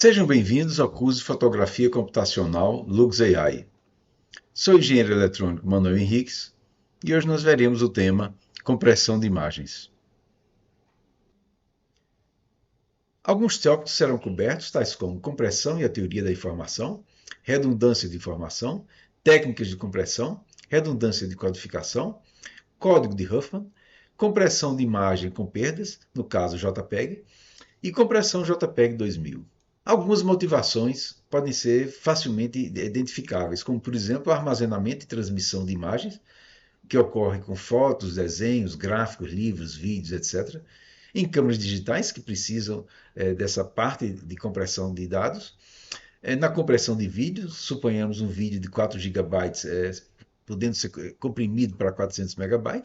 Sejam bem-vindos ao curso de Fotografia Computacional LuxAI. Sou o engenheiro eletrônico Manuel Henriques e hoje nós veremos o tema compressão de imagens. Alguns tópicos serão cobertos, tais como compressão e a teoria da informação, redundância de informação, técnicas de compressão, redundância de codificação, código de Huffman, compressão de imagem com perdas, no caso JPEG, e compressão JPEG 2000. Algumas motivações podem ser facilmente identificáveis, como, por exemplo, o armazenamento e transmissão de imagens, que ocorre com fotos, desenhos, gráficos, livros, vídeos, etc., em câmeras digitais, que precisam dessa parte de compressão de dados, na compressão de vídeos, suponhamos um vídeo de 4 GB, podendo ser comprimido para 400 MB,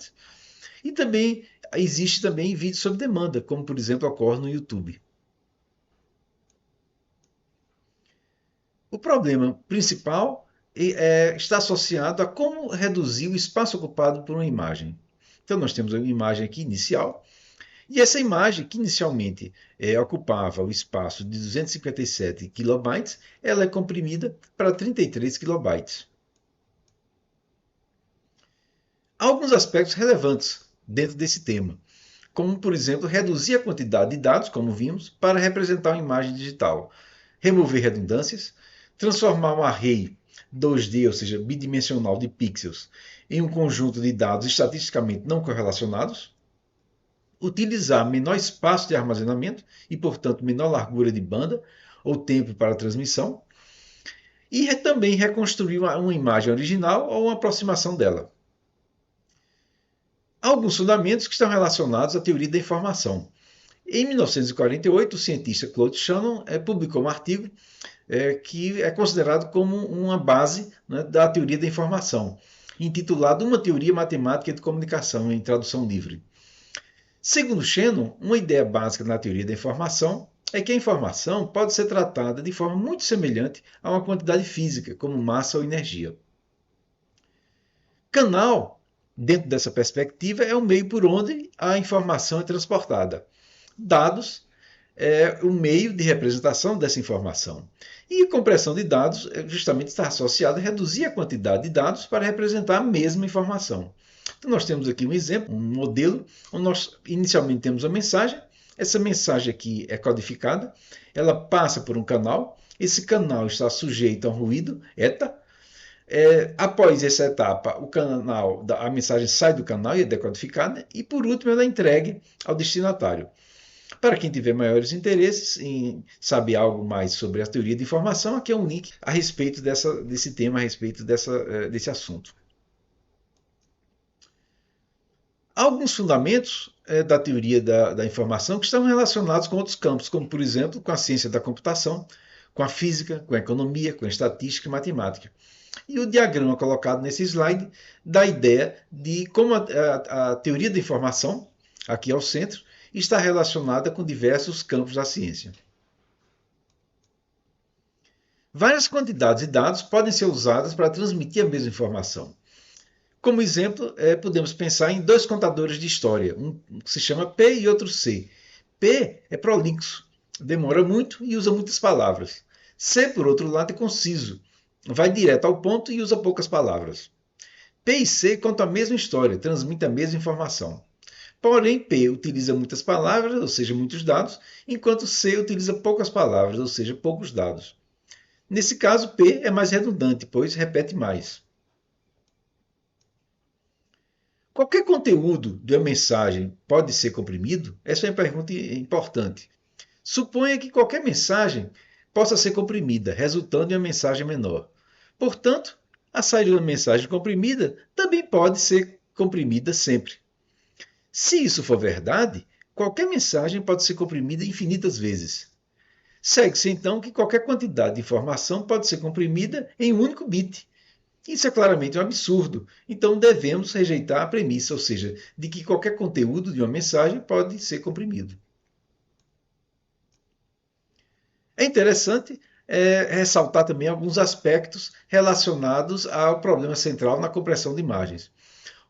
e também existe também vídeo sob demanda, como, por exemplo, ocorre no YouTube. O problema principal está associado a como reduzir o espaço ocupado por uma imagem. Então, nós temos uma imagem aqui inicial, e essa imagem, que inicialmente ocupava o espaço de 257 KB, ela é comprimida para 33 KB. Há alguns aspectos relevantes dentro desse tema, como, por exemplo, reduzir a quantidade de dados, como vimos, para representar uma imagem digital, remover redundâncias, transformar um array 2D, ou seja, bidimensional de pixels, em um conjunto de dados estatisticamente não correlacionados, utilizar menor espaço de armazenamento e, portanto, menor largura de banda ou tempo para transmissão, e também reconstruir uma imagem original ou uma aproximação dela. Há alguns fundamentos que estão relacionados à teoria da informação. Em 1948, o cientista Claude Shannon publicou um artigo que é considerado como uma base, né, da teoria da informação, intitulado Uma Teoria Matemática de Comunicação, em tradução livre. Segundo Shannon, uma ideia básica na teoria da informação é que a informação pode ser tratada de forma muito semelhante a uma quantidade física, como massa ou energia. Canal, dentro dessa perspectiva, é o meio por onde a informação é transportada. Dados é o meio de representação dessa informação. E a compressão de dados justamente está associada a reduzir a quantidade de dados para representar a mesma informação. Então nós temos aqui um exemplo, um modelo, onde nós inicialmente temos uma mensagem, essa mensagem aqui é codificada, ela passa por um canal, esse canal está sujeito a um ruído, ETA. Após essa etapa, a mensagem sai do canal e é decodificada, e por último ela é entregue ao destinatário. Para quem tiver maiores interesses em saber algo mais sobre a teoria de informação, aqui é um link a respeito desse tema, a respeito desse assunto. Há alguns fundamentos da teoria da informação que estão relacionados com outros campos, como, por exemplo, com a ciência da computação, com a física, com a economia, com a estatística e matemática. E o diagrama colocado nesse slide dá a ideia de como a teoria da informação, aqui ao centro, está relacionada com diversos campos da ciência. Várias quantidades de dados podem ser usadas para transmitir a mesma informação. Como exemplo, podemos pensar em dois contadores de história, um que se chama P e outro C. P é prolixo, demora muito e usa muitas palavras. C, por outro lado, é conciso, vai direto ao ponto e usa poucas palavras. P e C contam a mesma história, transmitem a mesma informação. Porém, P utiliza muitas palavras, ou seja, muitos dados, enquanto C utiliza poucas palavras, ou seja, poucos dados. Nesse caso, P é mais redundante, pois repete mais. Qualquer conteúdo de uma mensagem pode ser comprimido? Essa é uma pergunta importante. Suponha que qualquer mensagem possa ser comprimida, resultando em uma mensagem menor. Portanto, a saída de uma mensagem comprimida também pode ser comprimida sempre. Se isso for verdade, qualquer mensagem pode ser comprimida infinitas vezes. Segue-se então que qualquer quantidade de informação pode ser comprimida em um único bit. Isso é claramente um absurdo, então devemos rejeitar a premissa, ou seja, de que qualquer conteúdo de uma mensagem pode ser comprimido. É interessante ressaltar também alguns aspectos relacionados ao problema central na compressão de imagens.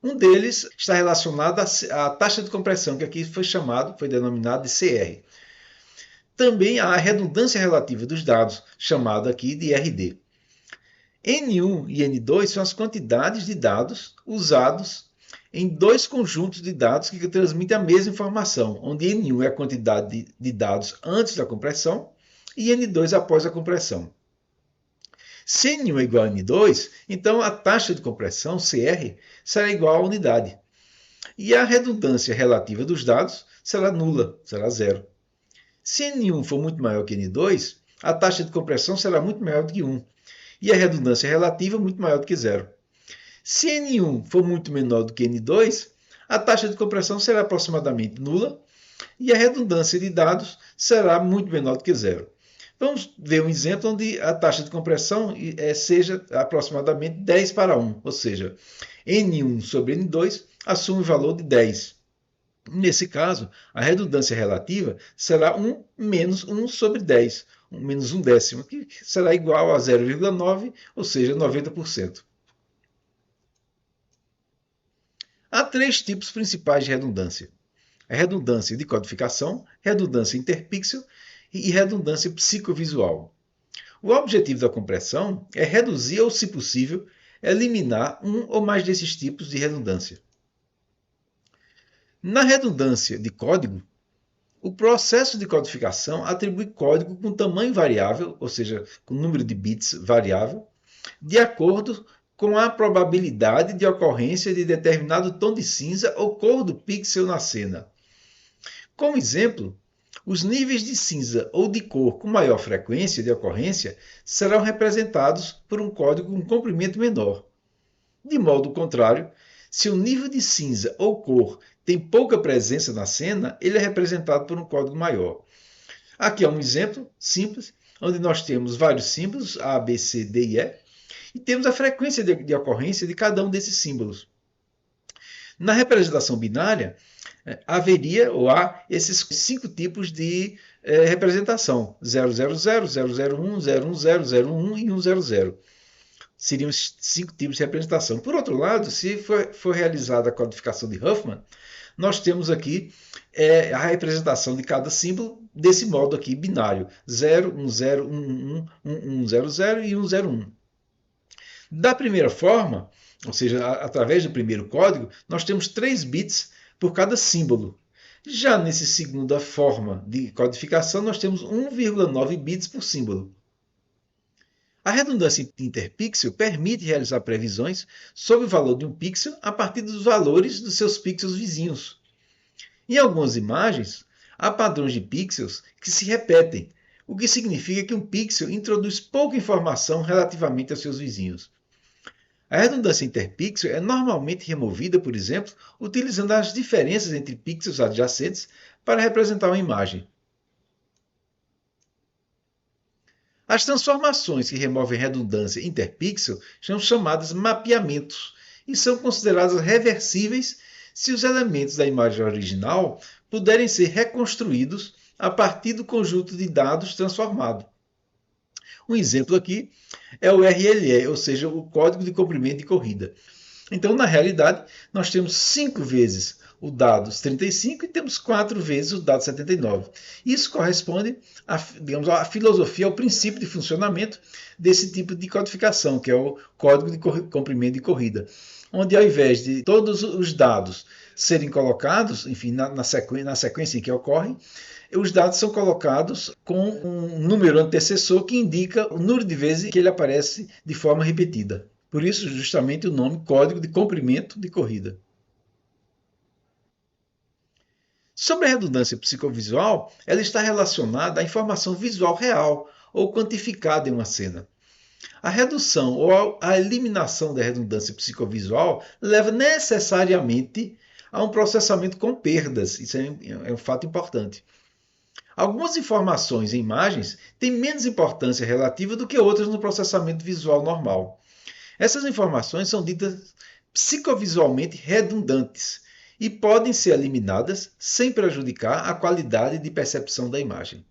Um deles está relacionado à taxa de compressão, que aqui foi denominado de CR. Também há a redundância relativa dos dados, chamada aqui de RD. N1 e N2 são as quantidades de dados usados em dois conjuntos de dados que transmitem a mesma informação, onde N1 é a quantidade de dados antes da compressão e N2 após a compressão. Se N1 é igual a N2, então a taxa de compressão, CR, será igual à unidade. E a redundância relativa dos dados será nula, será zero. Se N1 for muito maior que N2, a taxa de compressão será muito maior do que 1. E a redundância relativa muito maior do que zero. Se N1 for muito menor do que N2, a taxa de compressão será aproximadamente nula e a redundância de dados será muito menor do que zero. Vamos ver um exemplo onde a taxa de compressão seja aproximadamente 10 para 1, ou seja, N1 sobre N2 assume o valor de 10. Nesse caso, a redundância relativa será 1 menos 1 sobre 10, menos 1 décimo, que será igual a 0,9, ou seja, 90%. Há três tipos principais de redundância: a redundância de codificação, redundância interpixel e redundância psicovisual. O objetivo da compressão é reduzir ou, se possível, eliminar um ou mais desses tipos de redundância. Na redundância de código, o processo de codificação atribui código com tamanho variável, ou seja, com número de bits variável, de acordo com a probabilidade de ocorrência de determinado tom de cinza ou cor do pixel na cena. Como exemplo, os níveis de cinza ou de cor com maior frequência de ocorrência serão representados por um código com comprimento menor. De modo contrário, se o nível de cinza ou cor tem pouca presença na cena, ele é representado por um código maior. Aqui é um exemplo simples, onde nós temos vários símbolos, A, B, C, D e E, e temos a frequência de ocorrência de cada um desses símbolos. Na representação binária, haveria ou há esses 5 tipos de representação: 000, 001, 010, 011 e 100. Seriam os 5 tipos de representação. Por outro lado, se for realizada a codificação de Huffman, nós temos aqui a representação de cada símbolo desse modo aqui, binário: 0, 10, 11, 100 e 101. Da primeira forma, ou seja, através do primeiro código, nós temos 3 bits por cada símbolo. Já nessa segunda forma de codificação, nós temos 1,9 bits por símbolo. A redundância interpixel permite realizar previsões sobre o valor de um pixel a partir dos valores dos seus pixels vizinhos. Em algumas imagens, há padrões de pixels que se repetem, o que significa que um pixel introduz pouca informação relativamente aos seus vizinhos. A redundância interpixel é normalmente removida, por exemplo, utilizando as diferenças entre pixels adjacentes para representar uma imagem. As transformações que removem redundância interpixel são chamadas mapeamentos e são consideradas reversíveis se os elementos da imagem original puderem ser reconstruídos a partir do conjunto de dados transformado. Um exemplo aqui é o RLE, ou seja, o código de comprimento de corrida. Então, na realidade, nós temos 5 vezes o dado 35 e temos 4 vezes o dado 79. Isso corresponde à filosofia, ao princípio de funcionamento desse tipo de codificação, que é o código de comprimento de corrida, onde ao invés de todos os dados serem colocados, enfim, na sequência em que ocorrem, os dados são colocados com um número antecessor que indica o número de vezes que ele aparece de forma repetida. Por isso, justamente, o nome código de comprimento de corrida. Sobre a redundância psicovisual, ela está relacionada à informação visual real ou quantificada em uma cena. A redução ou a eliminação da redundância psicovisual leva necessariamente a um processamento com perdas. Isso é um fato importante. Algumas informações em imagens têm menos importância relativa do que outras no processamento visual normal. Essas informações são ditas psicovisualmente redundantes e podem ser eliminadas sem prejudicar a qualidade de percepção da imagem.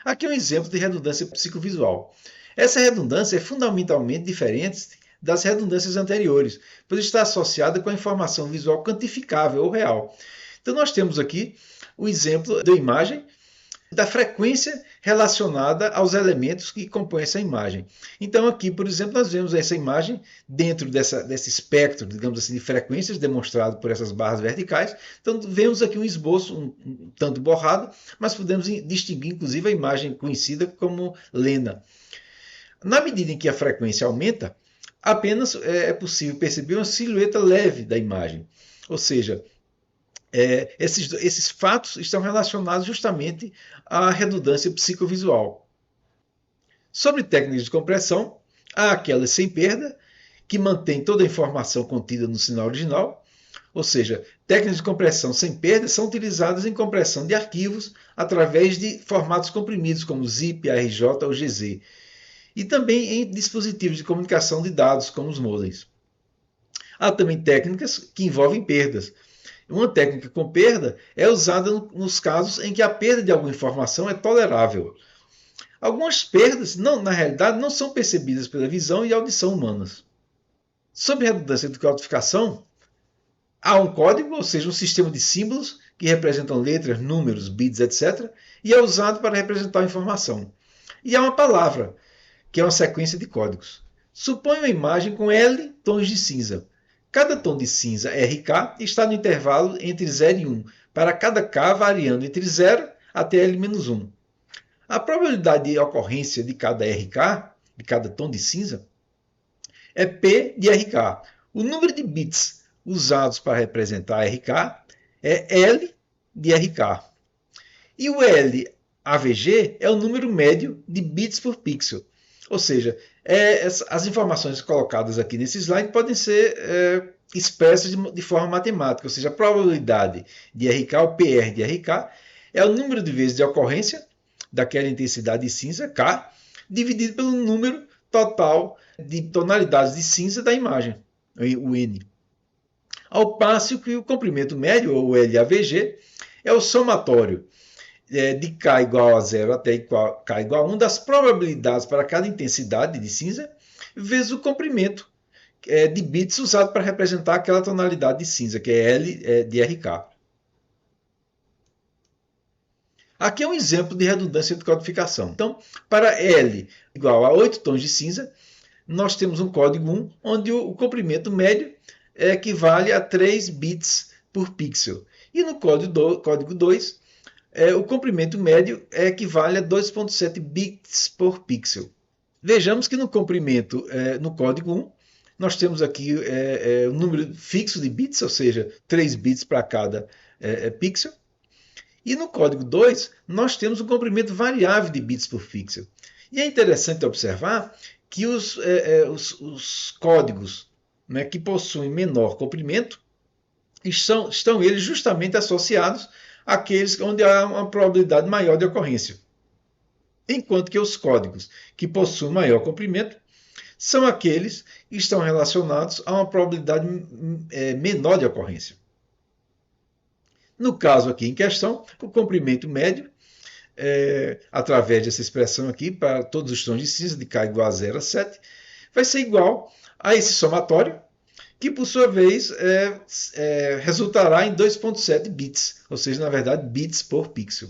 Aqui é um exemplo de redundância psicovisual. Essa redundância é fundamentalmente diferente das redundâncias anteriores, pois está associada com a informação visual quantificável ou real. Então nós temos aqui o exemplo da imagem da frequência relacionada aos elementos que compõem essa imagem. Então aqui, por exemplo, nós vemos essa imagem dentro desse espectro, digamos assim, de frequências demonstrado por essas barras verticais. Então vemos aqui um esboço um tanto borrado, mas podemos distinguir inclusive a imagem conhecida como Lena. Na medida em que a frequência aumenta, apenas é possível perceber uma silhueta leve da imagem. Ou seja, esses fatos estão relacionados justamente à redundância psicovisual. Sobre técnicas de compressão, há aquelas sem perda, que mantém toda a informação contida no sinal original, ou seja, técnicas de compressão sem perda são utilizadas em compressão de arquivos através de formatos comprimidos como ZIP, ARJ ou GZ, e também em dispositivos de comunicação de dados como os modems. Há também técnicas que envolvem perdas. Uma técnica com perda é usada nos casos em que a perda de alguma informação é tolerável. Algumas perdas, na realidade, não são percebidas pela visão e audição humanas. Sobre redundância de codificação, há um código, ou seja, um sistema de símbolos que representam letras, números, bits, etc., e é usado para representar a informação. E há uma palavra, que é uma sequência de códigos. Suponha uma imagem com L tons de cinza. Cada tom de cinza RK está no intervalo entre 0 e 1, para cada K variando entre 0 até L-1. A probabilidade de ocorrência de cada RK, de cada tom de cinza, é P de RK. O número de bits usados para representar RK é L de RK. E o LAVG é o número médio de bits por pixel. Ou seja, as informações colocadas aqui nesse slide podem ser expressas de forma matemática, ou seja, a probabilidade de RK, o PR de RK, é o número de vezes de ocorrência daquela intensidade de cinza, K, dividido pelo número total de tonalidades de cinza da imagem, o N. Ao passo que o comprimento médio, ou LAVG, é o somatório de K igual a 0 até K igual a 1 das probabilidades para cada intensidade de cinza, vezes o comprimento de bits usado para representar aquela tonalidade de cinza, que é L de RK. Aqui é um exemplo de redundância de codificação. Então, para L igual a 8 tons de cinza, nós temos um código 1, onde o comprimento médio equivale a 3 bits por pixel. E no código 2, o comprimento médio equivale a 2,7 bits por pixel. Vejamos que no comprimento, no código 1, nós temos aqui um número fixo de bits, ou seja, 3 bits para cada pixel. E no código 2, nós temos um comprimento variável de bits por pixel. E é interessante observar que os códigos, né, que possuem menor comprimento estão eles justamente associados àqueles onde há uma probabilidade maior de ocorrência. Enquanto que os códigos que possuem maior comprimento são aqueles que estão relacionados a uma probabilidade menor de ocorrência. No caso aqui em questão, o comprimento médio, através dessa expressão aqui, para todos os tons de cinza, de K igual a 0 a 7, vai ser igual a esse somatório, que por sua vez resultará em 2,7 bits, ou seja, na verdade, bits por pixel.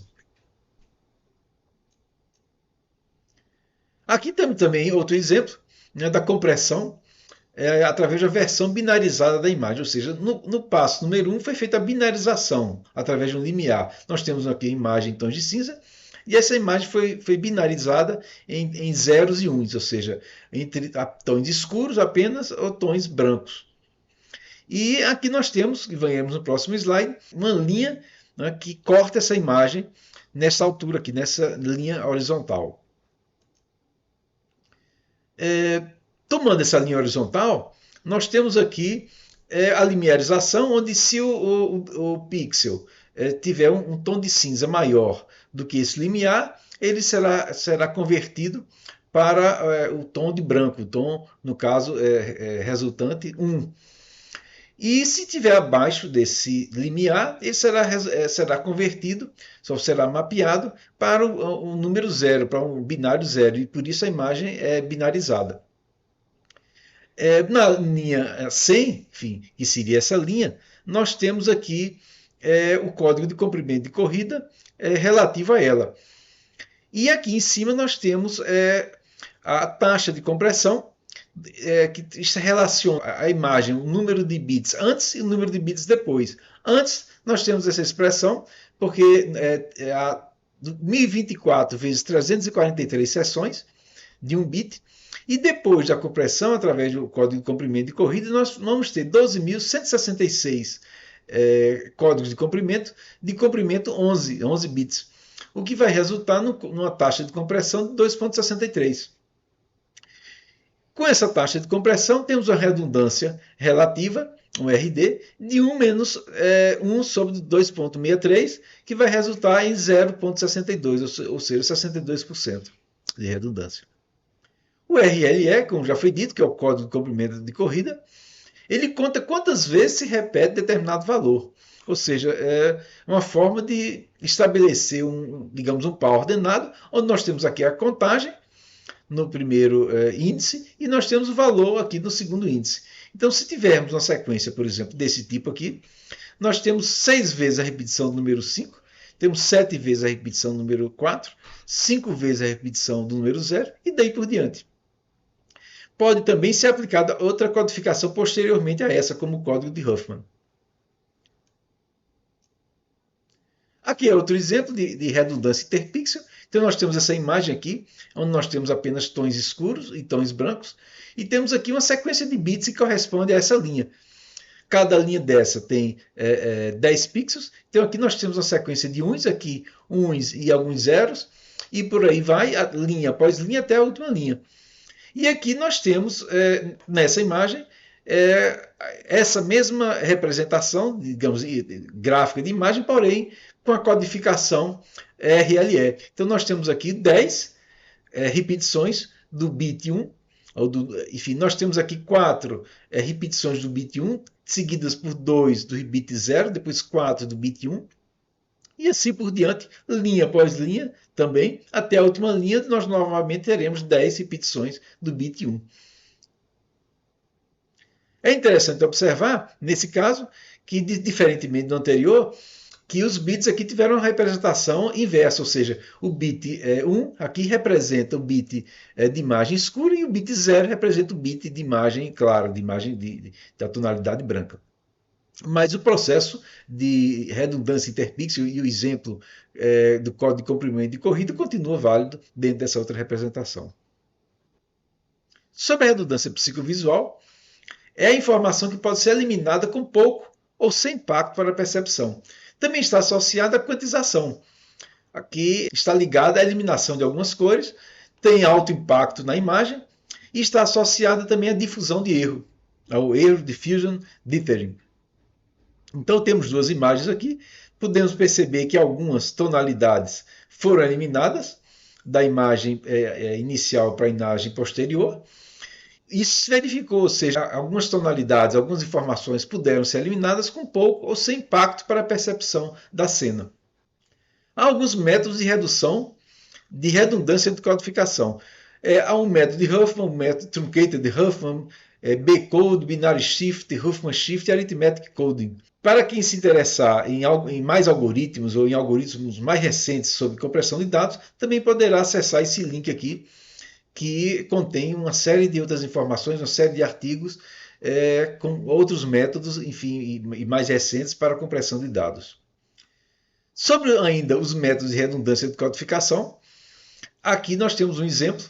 Aqui temos também outro exemplo, né, da compressão através da versão binarizada da imagem, ou seja, no passo número 1 foi feita a binarização através de um limiar. Nós temos aqui a imagem em tons de cinza, e essa imagem foi binarizada em zeros e uns, ou seja, entre tons escuros apenas ou tons brancos. E aqui nós temos, que veremos no próximo slide, uma linha, né, que corta essa imagem nessa altura aqui, nessa linha horizontal. Tomando essa linha horizontal, nós temos aqui a limiarização, onde se o pixel tiver um tom de cinza maior do que esse limiar, ele será convertido para o tom de branco, o tom, no caso, resultante 1. E se tiver abaixo desse limiar, ele será convertido, só será mapeado para o número 0, para um binário 0, e por isso a imagem é binarizada. Na linha 100, enfim, que seria essa linha, nós temos aqui o código de comprimento de corrida relativo a ela. E aqui em cima nós temos a taxa de compressão, que relaciona a imagem, o número de bits antes e o número de bits depois. Antes, nós temos essa expressão, porque a 1024 vezes 343 seções de 1 bit, e depois da compressão, através do código de comprimento de corrida, nós vamos ter 12.166 códigos de comprimento 11 bits, o que vai resultar numa taxa de compressão de 2,63. Com essa taxa de compressão, temos uma redundância relativa, um RD, de 1 menos 1 sobre 2,63, que vai resultar em 0,62, ou seja, 62% de redundância. O RLE, como já foi dito, que é o código de comprimento de corrida, ele conta quantas vezes se repete determinado valor. Ou seja, é uma forma de estabelecer digamos, um par ordenado, onde nós temos aqui a contagem no primeiro índice e nós temos o valor aqui no segundo índice. Então, se tivermos uma sequência, por exemplo, desse tipo aqui, nós temos 6 vezes a repetição do número 5, temos 7 vezes a repetição do número 4, 5 vezes a repetição do número 0 e daí por diante. Pode também ser aplicada outra codificação posteriormente a essa, como o código de Huffman. Aqui é outro exemplo de redundância interpixel. Então nós temos essa imagem aqui, onde nós temos apenas tons escuros e tons brancos, e temos aqui uma sequência de bits que corresponde a essa linha. Cada linha dessa tem 10 pixels, então aqui nós temos uma sequência de uns, aqui uns e alguns zeros, e por aí vai, linha após linha até a última linha. E aqui nós temos, nessa imagem, essa mesma representação, digamos, gráfica de imagem, porém com a codificação RLE. Então nós temos aqui 10 repetições do bit 1, enfim, nós temos aqui 4 repetições do bit 1, seguidas por 2 do bit 0, depois 4 do bit 1, e assim por diante, linha após linha também, até a última linha, nós novamente teremos 10 repetições do bit 1. É interessante observar, nesse caso, que diferentemente do anterior, que os bits aqui tiveram uma representação inversa, ou seja, o bit 1 aqui representa o bit de imagem escura e o bit 0 representa o bit de imagem clara, de imagem da tonalidade branca. Mas o processo de redundância interpixel e o exemplo do código de comprimento de corrida continua válido dentro dessa outra representação. Sobre a redundância psicovisual, é a informação que pode ser eliminada com pouco ou sem impacto para a percepção. Também está associada à quantização. Aqui está ligada à eliminação de algumas cores, tem alto impacto na imagem e está associada também à difusão de erro, ao Error Diffusion Dithering. Então temos duas imagens aqui, podemos perceber que algumas tonalidades foram eliminadas da imagem inicial para a imagem posterior. Isso se verificou, ou seja, algumas tonalidades, algumas informações puderam ser eliminadas com pouco ou sem impacto para a percepção da cena. Há alguns métodos de redução de redundância de codificação. Há um método de Huffman, um método truncated de Huffman, B-Code, Binary Shift, Huffman Shift e Arithmetic Coding. Para quem se interessar em mais algoritmos ou em algoritmos mais recentes sobre compressão de dados, também poderá acessar esse link aqui, que contém uma série de outras informações, uma série de artigos com outros métodos, enfim, e mais recentes para a compressão de dados. Sobre ainda os métodos de redundância de codificação, aqui nós temos um exemplo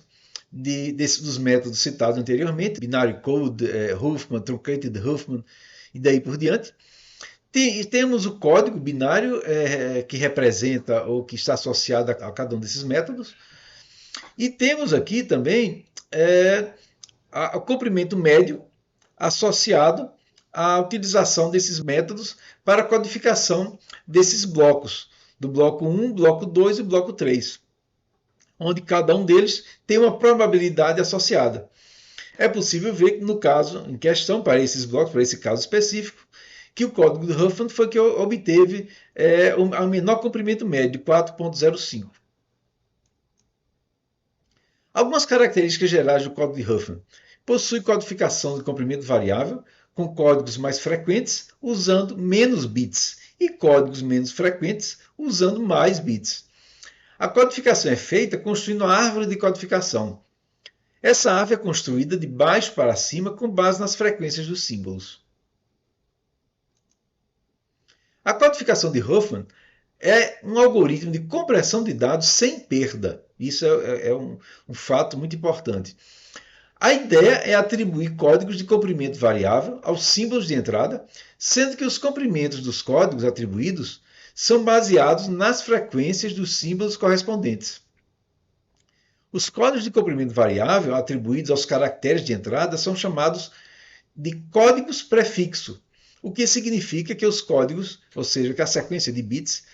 dos métodos citados anteriormente, Binary Code, Huffman, Truncated Huffman e daí por diante. Temos o código binário que representa ou que está associado a cada um desses métodos. E temos aqui também o comprimento médio associado à utilização desses métodos para a codificação desses blocos, do bloco 1, bloco 2 e bloco 3, onde cada um deles tem uma probabilidade associada. É possível ver que no caso em questão, para esses blocos, para esse caso específico, que o código do Huffman foi que obteve o menor comprimento médio, 4,05. Algumas características gerais do código de Huffman. Possui codificação de comprimento variável, com códigos mais frequentes usando menos bits e códigos menos frequentes usando mais bits. A codificação é feita construindo a árvore de codificação. Essa árvore é construída de baixo para cima com base nas frequências dos símbolos. A codificação de Huffman é um algoritmo de compressão de dados sem perda. Isso é um fato muito importante. A ideia é atribuir códigos de comprimento variável aos símbolos de entrada, sendo que os comprimentos dos códigos atribuídos são baseados nas frequências dos símbolos correspondentes. Os códigos de comprimento variável atribuídos aos caracteres de entrada são chamados de códigos prefixo, o que significa que os códigos, ou seja, que a sequência de bits,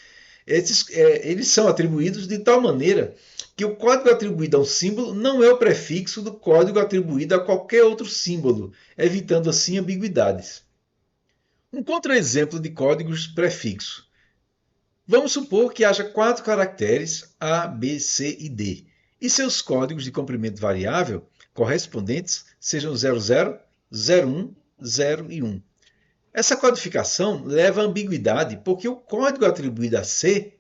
eles são atribuídos de tal maneira que o código atribuído a um símbolo não é o prefixo do código atribuído a qualquer outro símbolo, evitando assim ambiguidades. Um contra-exemplo de códigos prefixo. Vamos supor que haja 4 caracteres A, B, C e D, e seus códigos de comprimento variável correspondentes sejam 00, 01, 0 e 1. Essa codificação leva à ambiguidade porque o código atribuído a C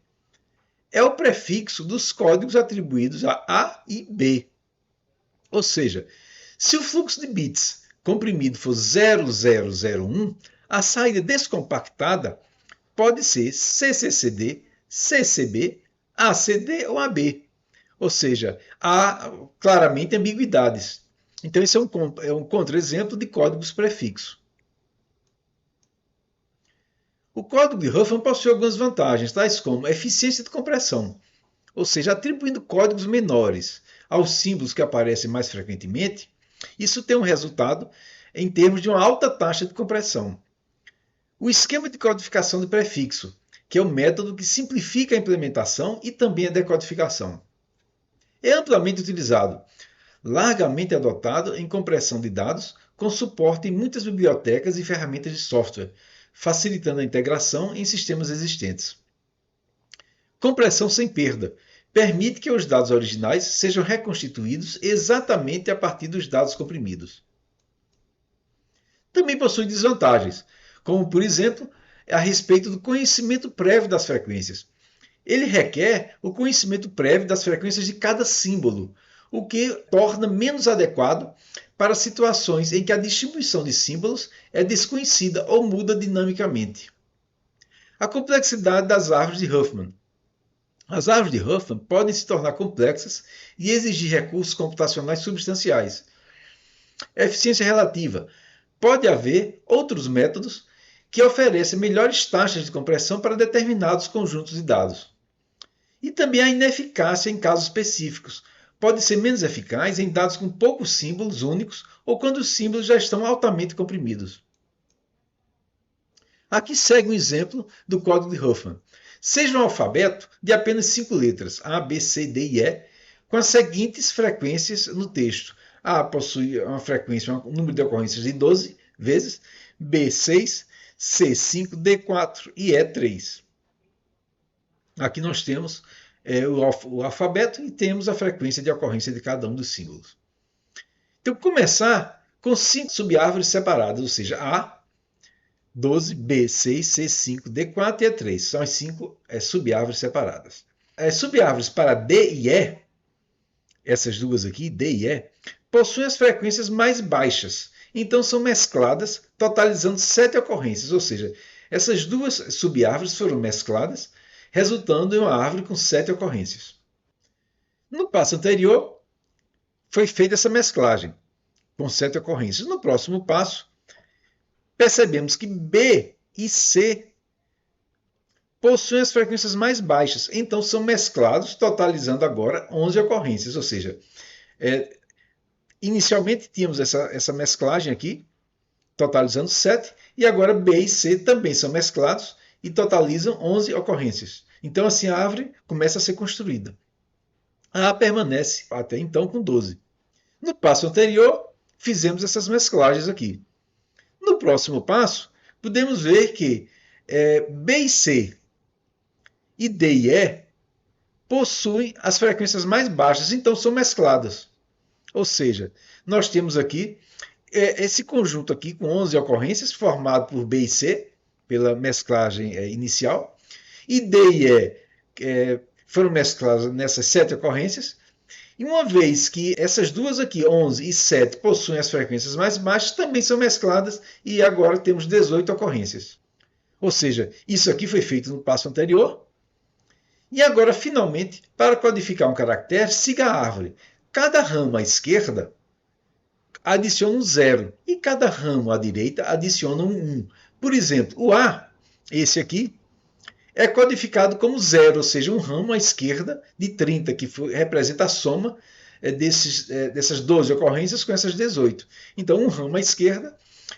é o prefixo dos códigos atribuídos a A e B. Ou seja, se o fluxo de bits comprimido for 0001, a saída descompactada pode ser CCCD, CCB, ACD ou AB. Ou seja, há claramente ambiguidades. Então, esse é um contra-exemplo de códigos prefixos. O código de Huffman possui algumas vantagens, tais como eficiência de compressão, ou seja, atribuindo códigos menores aos símbolos que aparecem mais frequentemente, isso tem um resultado em termos de uma alta taxa de compressão. O esquema de codificação de prefixo, que é um método que simplifica a implementação e também a decodificação. É amplamente utilizado, largamente adotado em compressão de dados, com suporte em muitas bibliotecas e ferramentas de software, facilitando a integração em sistemas existentes. Compressão sem perda. Permite que os dados originais sejam reconstituídos exatamente a partir dos dados comprimidos. Também possui desvantagens, como, por exemplo, a respeito do conhecimento prévio das frequências. Ele requer o conhecimento prévio das frequências de cada símbolo, o que torna menos adequado para situações em que a distribuição de símbolos é desconhecida ou muda dinamicamente. A complexidade das árvores de Huffman. As árvores de Huffman podem se tornar complexas e exigir recursos computacionais substanciais. Eficiência relativa. Pode haver outros métodos que oferecem melhores taxas de compressão para determinados conjuntos de dados. E também a ineficácia em casos específicos. Pode ser menos eficaz em dados com poucos símbolos únicos ou quando os símbolos já estão altamente comprimidos. Aqui segue um exemplo do código de Huffman. Seja um alfabeto de apenas 5 letras, A, B, C, D e E, com as seguintes frequências no texto. A possui uma frequência, um número de ocorrências de 12 vezes, B, 6, C, 5, D, 4 e E, 3. Aqui nós temos o alfabeto e temos a frequência de ocorrência de cada um dos símbolos. Então, começar com 5 subárvores separadas, ou seja, A, 12, B, 6, C, 5, D, 4 e E3. São as 5 subárvores separadas. As subárvores para D e E, essas duas aqui, D e E, possuem as frequências mais baixas. Então, são mescladas, totalizando 7 ocorrências. Ou seja, essas duas subárvores foram mescladas, resultando em uma árvore com 7 ocorrências. No passo anterior, foi feita essa mesclagem, com 7 ocorrências. No próximo passo, percebemos que B e C possuem as frequências mais baixas, então são mesclados, totalizando agora 11 ocorrências. Ou seja, inicialmente tínhamos essa mesclagem aqui, totalizando 7, e agora B e C também são mesclados e totalizam 11 ocorrências. Então, assim, a árvore começa a ser construída. A permanece até então com 12. No passo anterior, fizemos essas mesclagens aqui. No próximo passo, podemos ver que B e C e D e E possuem as frequências mais baixas, então são mescladas. Ou seja, nós temos aqui esse conjunto aqui com 11 ocorrências, formado por B e C, pela mesclagem inicial, e D e E foram mescladas nessas 7 ocorrências. E uma vez que essas duas aqui, 11 e 7, possuem as frequências mais baixas, também são mescladas e agora temos 18 ocorrências. Ou seja, isso aqui foi feito no passo anterior. E agora, finalmente, para codificar um caractere, siga a árvore. Cada ramo à esquerda adiciona um 0 e cada ramo à direita adiciona um 1. Por exemplo, o A, esse aqui, é codificado como 0, ou seja, um ramo à esquerda de 30, que representa a soma dessas 12 ocorrências com essas 18. Então, um ramo à esquerda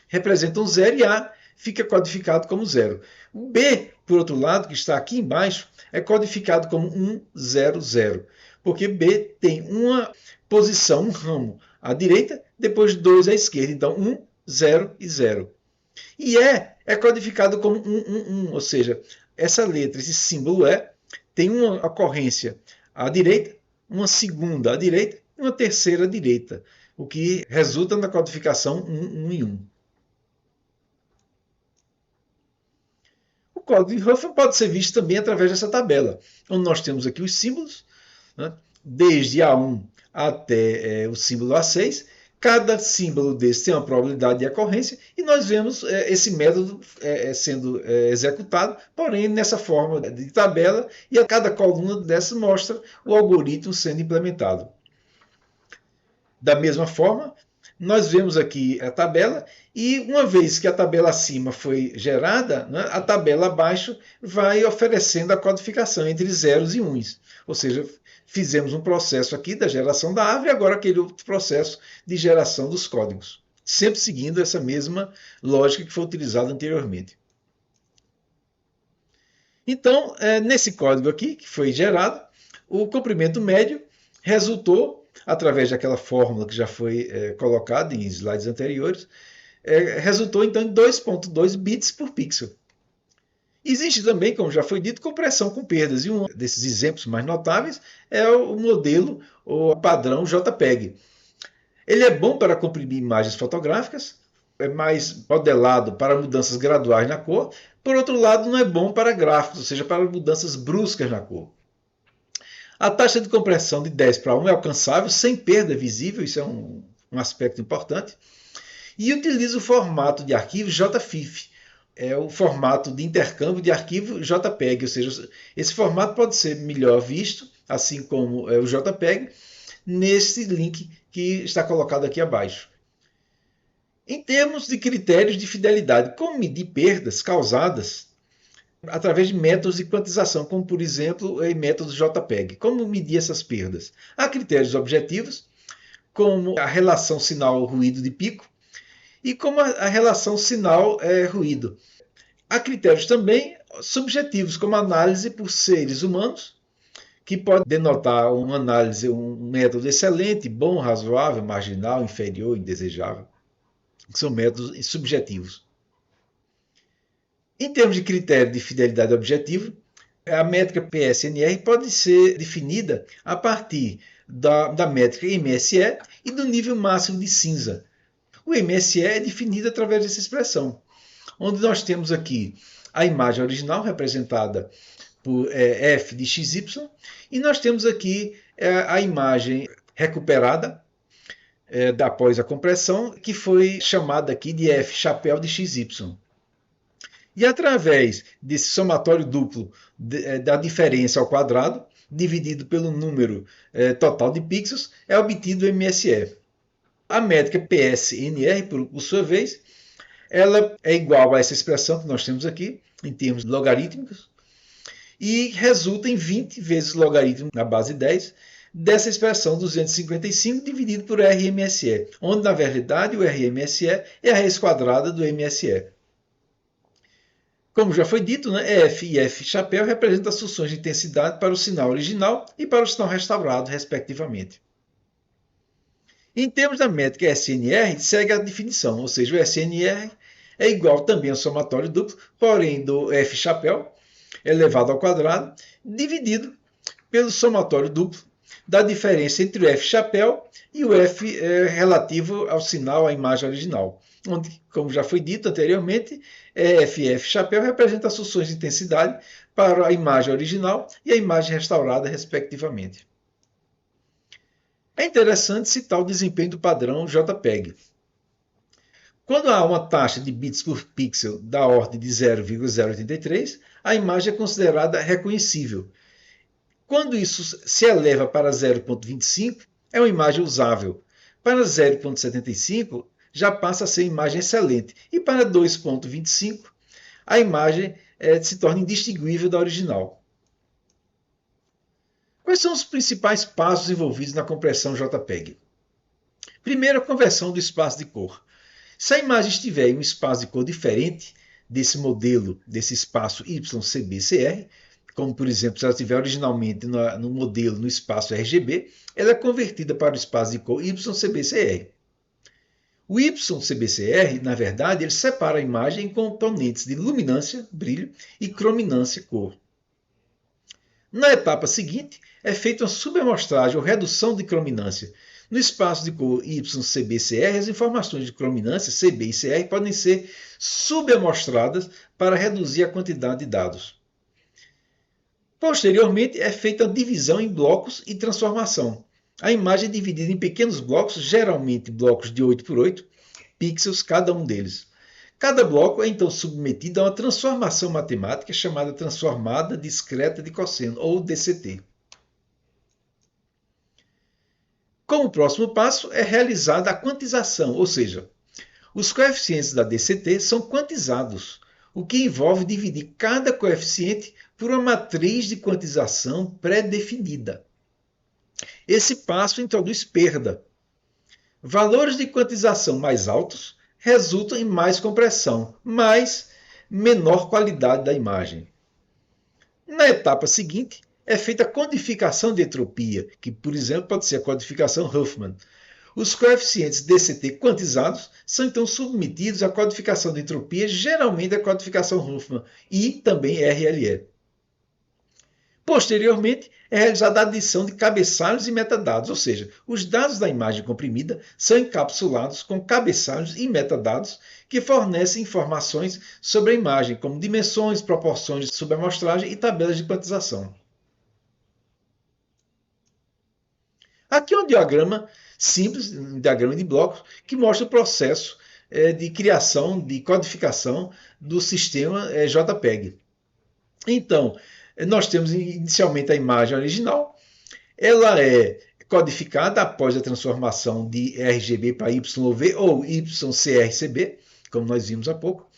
representa um 0 e A fica codificado como 0. O B, por outro lado, que está aqui embaixo, é codificado como 1, 0, 0, porque B tem uma posição, um ramo à direita, depois 2 à esquerda. Então, 1, 0 e 0. E é codificado como 1, 1, 1, ou seja, essa letra, esse símbolo tem uma ocorrência à direita, uma segunda à direita e uma terceira à direita, o que resulta na codificação 1, 1 e 1. O código de Huffman pode ser visto também através dessa tabela, onde nós temos aqui os símbolos, né, desde A1 até o símbolo A6. Cada símbolo desse tem uma probabilidade de ocorrência e nós vemos esse método sendo executado, porém nessa forma de tabela, e a cada coluna dessa mostra o algoritmo sendo implementado. Da mesma forma, nós vemos aqui a tabela e uma vez que a tabela acima foi gerada, né, a tabela abaixo vai oferecendo a codificação entre zeros e uns. Ou seja, fizemos um processo aqui da geração da árvore e agora aquele outro processo de geração dos códigos, sempre seguindo essa mesma lógica que foi utilizada anteriormente. Então, nesse código aqui, que foi gerado, o comprimento médio resultou, através daquela fórmula que já foi colocada em slides anteriores, resultou então em 2,2 bits por pixel. Existe também, como já foi dito, compressão com perdas, e um desses exemplos mais notáveis é o modelo ou padrão JPEG. Ele é bom para comprimir imagens fotográficas, é mais modelado para mudanças graduais na cor, por outro lado não é bom para gráficos, ou seja, para mudanças bruscas na cor. A taxa de compressão de 10:1 é alcançável sem perda visível, isso é um aspecto importante, e utiliza o formato de arquivo JFIF, é o formato de intercâmbio de arquivo JPEG, ou seja, esse formato pode ser melhor visto, assim como o JPEG, nesse link que está colocado aqui abaixo. Em termos de critérios de fidelidade, como medir perdas causadas através de métodos de quantização, como por exemplo em métodos JPEG. Como medir essas perdas? Há critérios objetivos, como a relação sinal-ruído de pico, e como a relação sinal-ruído. Há critérios também subjetivos, como análise por seres humanos, que pode denotar uma análise, um método excelente, bom, razoável, marginal, inferior, indesejável. São métodos subjetivos. Em termos de critério de fidelidade objetivo, a métrica PSNR pode ser definida a partir da métrica MSE e do nível máximo de cinza. O MSE é definido através dessa expressão, onde nós temos aqui a imagem original representada por f de xy, e nós temos aqui a imagem recuperada após a compressão, que foi chamada aqui de f chapéu de xy. E através desse somatório duplo da diferença ao quadrado, dividido pelo número total de pixels, é obtido o MSE. A métrica PSNR, por sua vez, ela é igual a essa expressão que nós temos aqui, em termos logarítmicos, e resulta em 20 vezes o logaritmo na base 10 dessa expressão 255 dividido por RMSE, onde, na verdade, o RMSE é a raiz quadrada do MSE. Como já foi dito, né, F e F chapéu representam as funções de intensidade para o sinal original e para o sinal restaurado, respectivamente. Em termos da métrica SNR, segue a definição, ou seja, o SNR é igual também ao somatório duplo, porém do F chapéu elevado ao quadrado, dividido pelo somatório duplo da diferença entre o F chapéu e o F relativo ao sinal, à imagem original, onde, como já foi dito anteriormente, F chapéu representa as funções de intensidade para a imagem original e a imagem restaurada, respectivamente. É interessante citar o desempenho do padrão JPEG. Quando há uma taxa de bits por pixel da ordem de 0,083, a imagem é considerada reconhecível. Quando isso se eleva para 0,25, é uma imagem usável. Para 0,75, já passa a ser imagem excelente. E para 2,25, a imagem se torna indistinguível da original. Quais são os principais passos envolvidos na compressão JPEG? Primeiro, a conversão do espaço de cor. Se a imagem estiver em um espaço de cor diferente desse modelo, desse espaço YCBCR, como por exemplo, se ela estiver originalmente no modelo no espaço RGB, ela é convertida para o espaço de cor YCBCR. O YCBCR, na verdade, ele separa a imagem em componentes de luminância, brilho, e crominância, cor. Na etapa seguinte, é feita uma subamostragem ou redução de crominância. No espaço de cor YCBCR, as informações de crominância, CB e CR, podem ser subamostradas para reduzir a quantidade de dados. Posteriormente, é feita a divisão em blocos e transformação. A imagem é dividida em pequenos blocos, geralmente blocos de 8 por 8 pixels cada um deles. Cada bloco é então submetido a uma transformação matemática chamada transformada discreta de cosseno, ou DCT. Como próximo passo, é realizada a quantização, ou seja, os coeficientes da DCT são quantizados, o que envolve dividir cada coeficiente por uma matriz de quantização pré-definida. Esse passo introduz perda. Valores de quantização mais altos resultam em mais compressão, mas menor qualidade da imagem. Na etapa seguinte, é feita a codificação de entropia, que, por exemplo, pode ser a codificação Huffman. Os coeficientes DCT quantizados são então submetidos à codificação de entropia, geralmente a codificação Huffman, e também RLE. Posteriormente, é realizada a adição de cabeçalhos e metadados, ou seja, os dados da imagem comprimida são encapsulados com cabeçalhos e metadados que fornecem informações sobre a imagem, como dimensões, proporções de subamostragem e tabelas de quantização. Aqui é um diagrama simples, um diagrama de blocos, que mostra o processo de criação, de codificação do sistema JPEG. Então, nós temos inicialmente a imagem original, ela é codificada após a transformação de RGB para YV ou YCRCB, como nós vimos há pouco.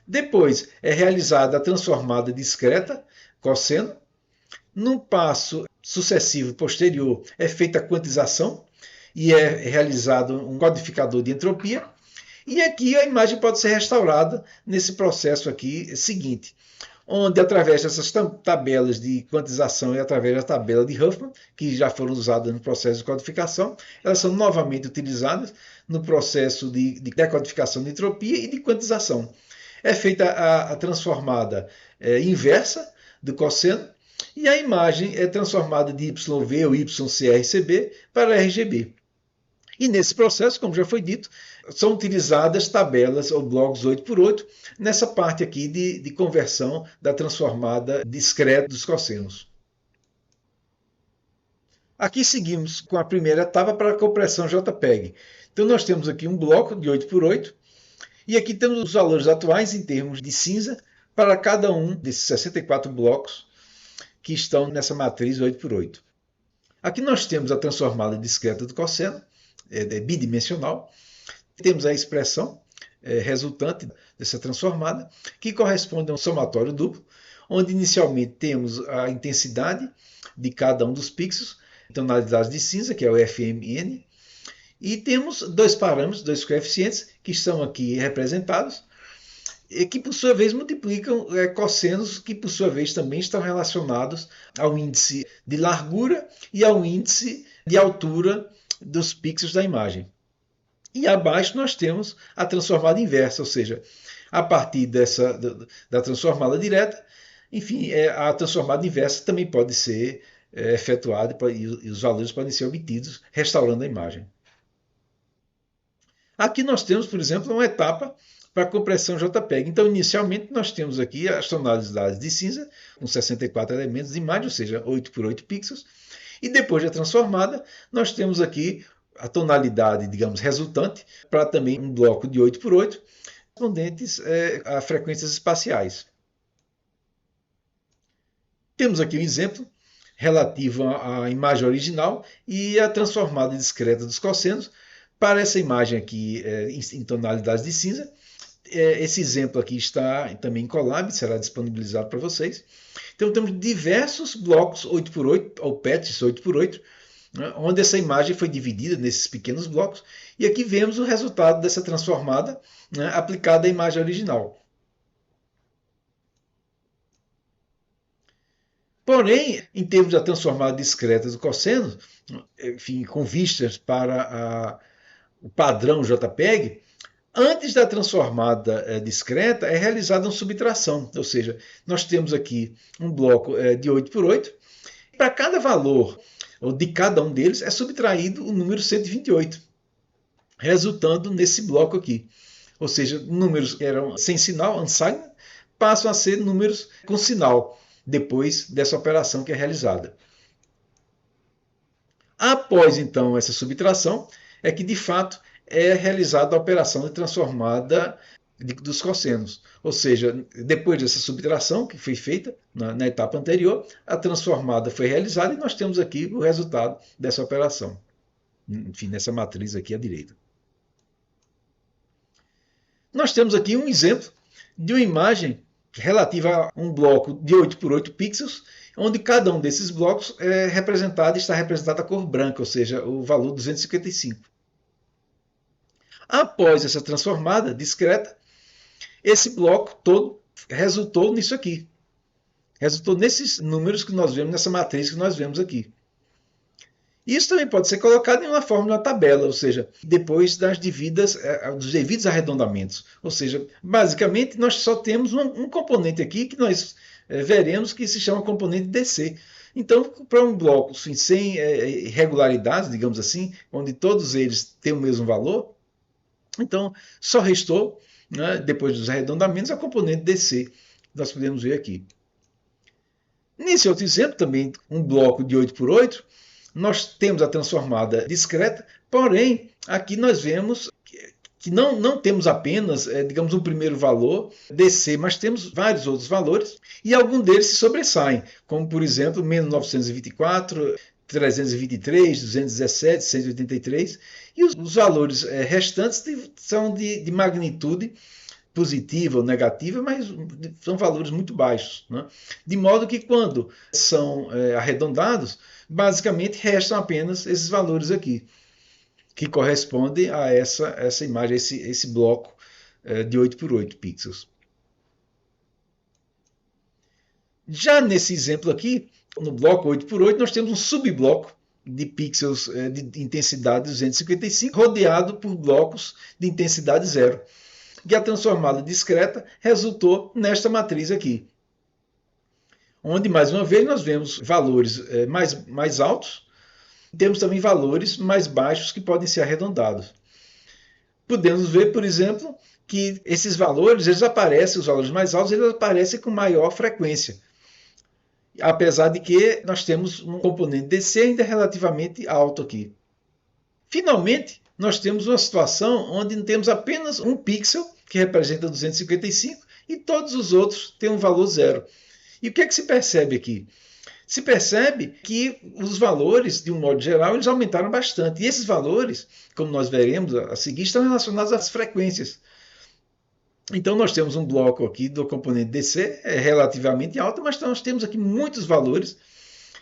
Depois é realizada a transformada discreta, cosseno. Num passo sucessivo posterior é feita a quantização e é realizado um codificador de entropia. E aqui a imagem pode ser restaurada nesse processo aqui seguinte, onde através dessas tabelas de quantização e através da tabela de Huffman, que já foram usadas no processo de codificação, elas são novamente utilizadas no processo de decodificação de entropia e de quantização. É feita a transformada inversa do cosseno e a imagem é transformada de YV ou YCRCB para RGB. E nesse processo, como já foi dito, são utilizadas tabelas ou blocos 8 por 8 nessa parte aqui de conversão da transformada discreta dos cossenos. Aqui seguimos com a primeira etapa para a compressão JPEG. Então nós temos aqui um bloco de 8 por 8 e aqui temos os valores atuais em termos de cinza para cada um desses 64 blocos que estão nessa matriz 8 por 8. Aqui nós temos a transformada discreta do cosseno, bidimensional. Temos a expressão resultante dessa transformada, que corresponde a um somatório duplo, onde inicialmente temos a intensidade de cada um dos pixels, tonalidade de cinza, que é o FMN, e temos dois parâmetros, dois coeficientes, que estão aqui representados, e que por sua vez multiplicam cossenos, que por sua vez também estão relacionados ao índice de largura e ao índice de altura dos pixels da imagem. E abaixo nós temos a transformada inversa, ou seja, a partir da transformada direta, enfim, a transformada inversa também pode ser efetuada e os valores podem ser obtidos restaurando a imagem. Aqui nós temos, por exemplo, uma etapa para a compressão JPEG. Então, inicialmente, nós temos aqui as tonalidades de cinza, com 64 elementos de imagem, ou seja, 8 por 8 pixels. E depois da transformada, nós temos aqui a tonalidade, digamos, resultante, para também um bloco de 8 por 8, correspondentes a frequências espaciais. Temos aqui um exemplo relativo à imagem original e à transformada discreta dos cossenos. Para essa imagem aqui em tonalidades de cinza, esse exemplo aqui está também em Colab, será disponibilizado para vocês. Então temos diversos blocos 8x8, ou patches 8x8, né, onde essa imagem foi dividida nesses pequenos blocos, e aqui vemos o resultado dessa transformada, né, aplicada à imagem original. Porém, em termos da transformada discreta do cosseno, enfim, com vistas para o padrão JPEG, antes da transformada discreta é realizada uma subtração, ou seja, nós temos aqui um bloco de 8 por 8, e para cada valor ou de cada um deles é subtraído o número 128, resultando nesse bloco aqui. Ou seja, números que eram sem sinal, unsigned, passam a ser números com sinal, depois dessa operação que é realizada. Após, então, essa subtração, é que, de fato, é realizada a operação de transformada dos cossenos. Ou seja, depois dessa subtração que foi feita na etapa anterior, a transformada foi realizada e nós temos aqui o resultado dessa operação. Enfim, nessa matriz aqui à direita. Nós temos aqui um exemplo de uma imagem relativa a um bloco de 8 por 8 pixels, onde cada um desses blocos está representado a cor branca, ou seja, o valor 255. Após essa transformada discreta, esse bloco todo resultou nisso aqui. Resultou nesses números que nós vemos, nessa matriz que nós vemos aqui. Isso também pode ser colocado em uma forma de tabela, ou seja, depois dos devidos arredondamentos. Ou seja, basicamente nós só temos um componente aqui que nós veremos que se chama componente DC. Então, para um bloco sem irregularidades, digamos assim, onde todos eles têm o mesmo valor, então só restou, né, depois dos arredondamentos, a componente DC, que nós podemos ver aqui. Nesse outro exemplo, também um bloco de 8 por 8, nós temos a transformada discreta, porém, aqui nós vemos que não temos apenas, digamos, um primeiro valor DC, mas temos vários outros valores, e alguns deles se sobressaem, como, por exemplo, menos 924, 323, 217, 183, e os valores restantes são de magnitude positiva ou negativa, mas são valores muito baixos, né? De modo que quando são arredondados, basicamente restam apenas esses valores aqui, que correspondem a essa imagem, esse bloco de 8 por 8 pixels. Já nesse exemplo aqui, no bloco 8 por 8, nós temos um subbloco de pixels de intensidade 255, rodeado por blocos de intensidade 0. Que a transformada discreta resultou nesta matriz aqui, onde, mais uma vez, nós vemos valores mais altos, temos também valores mais baixos que podem ser arredondados. Podemos ver, por exemplo, que esses valores, os valores mais altos, eles aparecem com maior frequência, apesar de que nós temos um componente DC ainda relativamente alto aqui. Finalmente, nós temos uma situação onde temos apenas um pixel, que representa 255, e todos os outros têm um valor 0. E o que é que se percebe aqui? Se percebe que os valores, de um modo geral, eles aumentaram bastante. E esses valores, como nós veremos a seguir, estão relacionados às frequências. Então, nós temos um bloco aqui do componente DC, relativamente alto, mas nós temos aqui muitos valores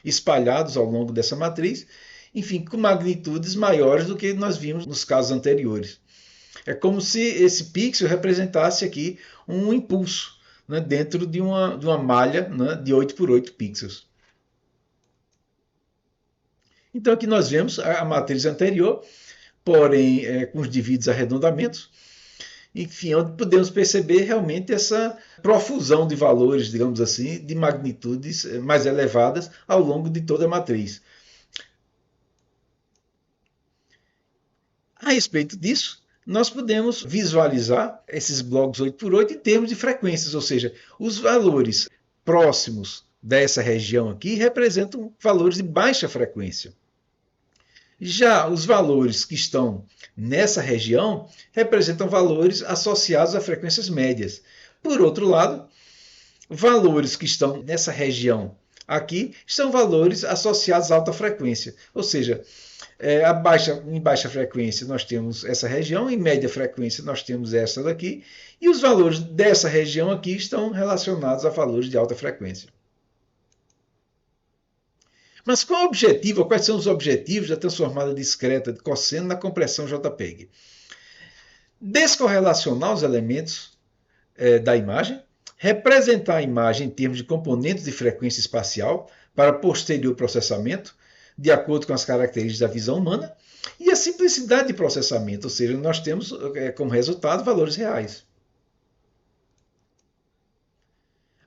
espalhados ao longo dessa matriz, enfim, com magnitudes maiores do que nós vimos nos casos anteriores. É como se esse pixel representasse aqui um impulso, né, dentro de uma malha, né, de 8 por 8 pixels. Então aqui nós vemos a matriz anterior, porém com os devidos arredondamentos, enfim, onde podemos perceber realmente essa profusão de valores, digamos assim, de magnitudes mais elevadas ao longo de toda a matriz. A respeito disso, nós podemos visualizar esses blocos 8x8 em termos de frequências, ou seja, os valores próximos dessa região aqui representam valores de baixa frequência. Já os valores que estão nessa região representam valores associados a frequências médias. Por outro lado, valores que estão nessa região aqui são valores associados a alta frequência, ou seja, em baixa frequência nós temos essa região, em média frequência nós temos essa daqui, e os valores dessa região aqui estão relacionados a valores de alta frequência. Mas qual é o objetivo, quais são os objetivos da transformada discreta de cosseno na compressão JPEG? Descorrelacionar os elementos da imagem, representar a imagem em termos de componentes de frequência espacial para posterior processamento, de acordo com as características da visão humana, e a simplicidade de processamento, ou seja, nós temos como resultado valores reais.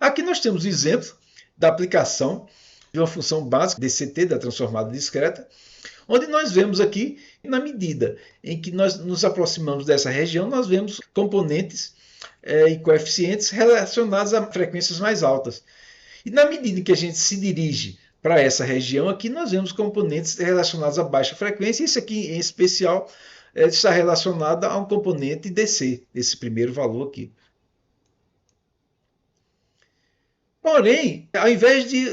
Aqui nós temos o exemplo da aplicação de uma função básica DCT, da transformada discreta, onde nós vemos aqui, na medida em que nós nos aproximamos dessa região, nós vemos componentes e coeficientes relacionados a frequências mais altas. E na medida em que a gente se dirige para essa região aqui, nós vemos componentes relacionados a baixa frequência, e isso aqui em especial está relacionado a um componente DC, esse primeiro valor aqui. Porém, ao invés de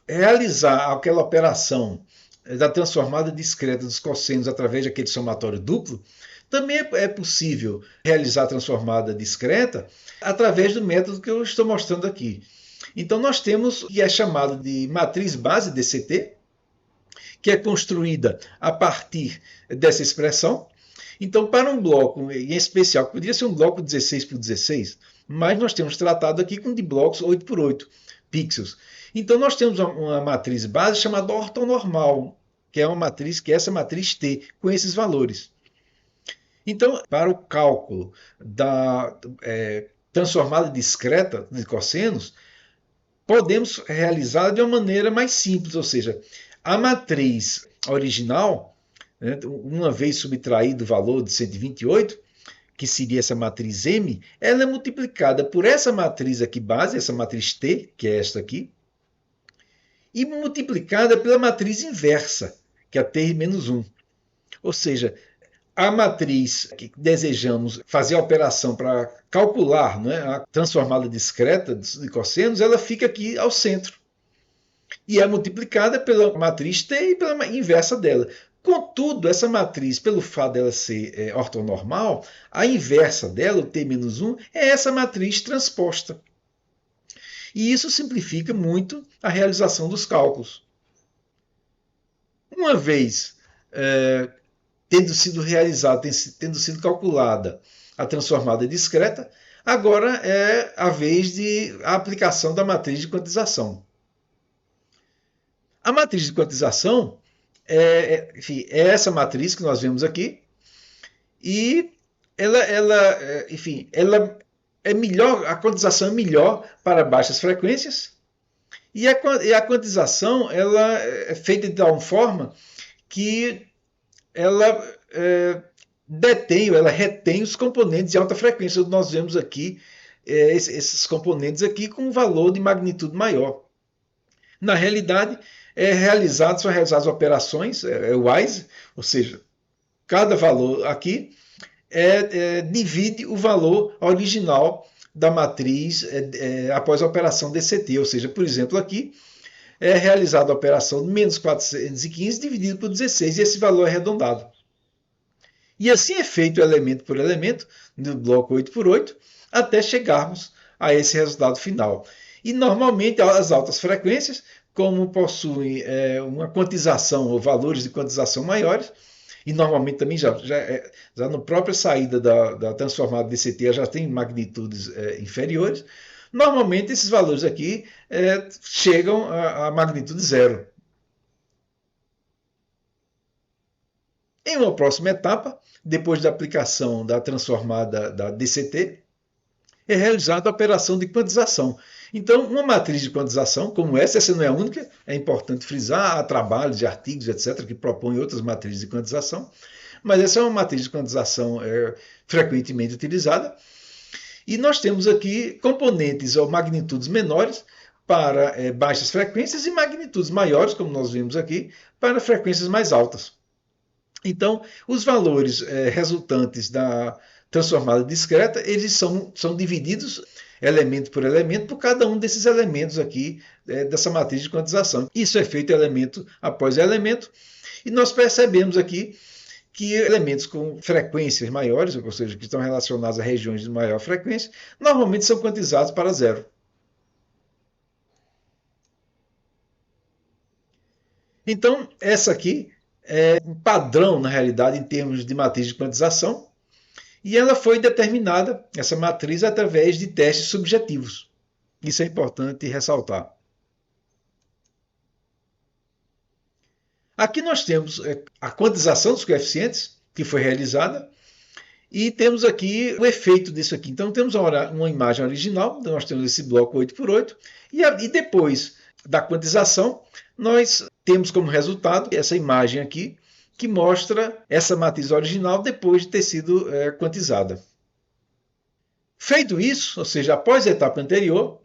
realizar aquela operação da transformada discreta dos cossenos através daquele somatório duplo, também é possível realizar a transformada discreta através do método que eu estou mostrando aqui. Então nós temos o que é chamado de matriz base DCT, que é construída a partir dessa expressão. Então, para um bloco, em especial, poderia ser um bloco 16x16, mas nós temos tratado aqui de blocos 8x8 pixels. Então nós temos uma matriz base chamada ortonormal, que é uma matriz, que é essa matriz T, com esses valores. Então, para o cálculo da transformada discreta de cossenos, podemos realizá-la de uma maneira mais simples, ou seja, a matriz original, né, uma vez subtraído o valor de 128, que seria essa matriz M, ela é multiplicada por essa matriz aqui base, essa matriz T, que é esta aqui, e multiplicada pela matriz inversa, que é a T-1. Ou seja, a matriz que desejamos fazer a operação para calcular, né, a transformada discreta de cossenos, ela fica aqui ao centro. E é multiplicada pela matriz T e pela inversa dela. Contudo, essa matriz, pelo fato dela ser ortonormal, a inversa dela, o T-1, é essa matriz transposta. E isso simplifica muito a realização dos cálculos. Uma vez tendo sido realizada, tendo sido calculada a transformada discreta, agora é a vez de a aplicação da matriz de quantização. A matriz de quantização enfim, é essa matriz que nós vemos aqui, e ela é melhor, a quantização é melhor para baixas frequências, e a quantização ela é feita de tal forma que ela detém, ela retém os componentes de alta frequência. Nós vemos aqui esses componentes aqui com um valor de magnitude maior. Na realidade, são realizadas operações WISE, ou seja, cada valor aqui divide o valor original da matriz após a operação DCT, ou seja, por exemplo, aqui é realizada a operação de menos 415 dividido por 16, e esse valor é arredondado. E assim é feito elemento por elemento, no bloco 8x8, até chegarmos a esse resultado final. E normalmente as altas frequências, como possuem uma quantização ou valores de quantização maiores, e normalmente também já na própria saída da transformada DCT já tem magnitudes inferiores, normalmente esses valores aqui chegam a magnitude zero. Em uma próxima etapa, depois da aplicação da transformada da DCT, é realizada a operação de quantização. Então, uma matriz de quantização como essa não é a única, é importante frisar, há trabalhos de artigos, etc., que propõem outras matrizes de quantização, mas essa é uma matriz de quantização frequentemente utilizada. E nós temos aqui componentes ou magnitudes menores para baixas frequências e magnitudes maiores, como nós vimos aqui, para frequências mais altas. Então, os valores resultantes da transformada discreta, eles são divididos elemento por elemento por cada um desses elementos aqui dessa matriz de quantização. Isso é feito elemento após elemento, e nós percebemos aqui que elementos com frequências maiores, ou seja, que estão relacionados a regiões de maior frequência, normalmente são quantizados para zero. Então, essa aqui é um padrão, na realidade, em termos de matriz de quantização, e ela foi determinada, essa matriz, através de testes subjetivos. Isso é importante ressaltar. Aqui nós temos a quantização dos coeficientes, que foi realizada, e temos aqui o efeito disso aqui. Então, temos uma imagem original, nós temos esse bloco 8x8, e depois da quantização, nós temos como resultado essa imagem aqui, que mostra essa matriz original depois de ter sido quantizada. Feito isso, ou seja, após a etapa anterior,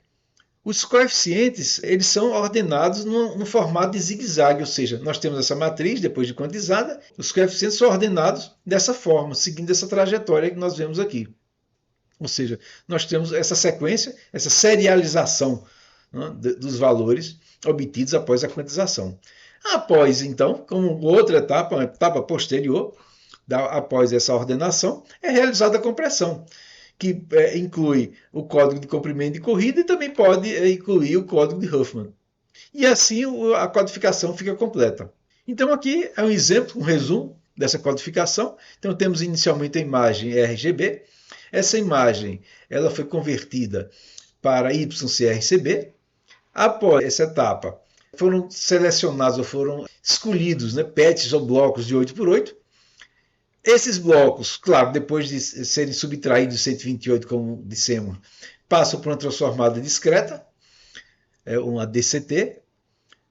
os coeficientes eles são ordenados no formato de zigue-zague, ou seja, nós temos essa matriz depois de quantizada, os coeficientes são ordenados dessa forma, seguindo essa trajetória que nós vemos aqui. Ou seja, nós temos essa sequência, essa serialização, né, dos valores obtidos após a quantização. Após, então, como outra etapa, uma etapa posterior, após essa ordenação, é realizada a compressão, que inclui o código de comprimento de corrida e também pode incluir o código de Huffman. E assim a codificação fica completa. Então aqui é um exemplo, um resumo dessa codificação. Então temos inicialmente a imagem RGB. Essa imagem ela foi convertida para YCRCB. Após essa etapa, foram selecionados ou foram escolhidos patches ou blocos de 8x8. Esses blocos, claro, depois de serem subtraídos de 128, como dissemos, passam por uma transformada discreta, uma DCT.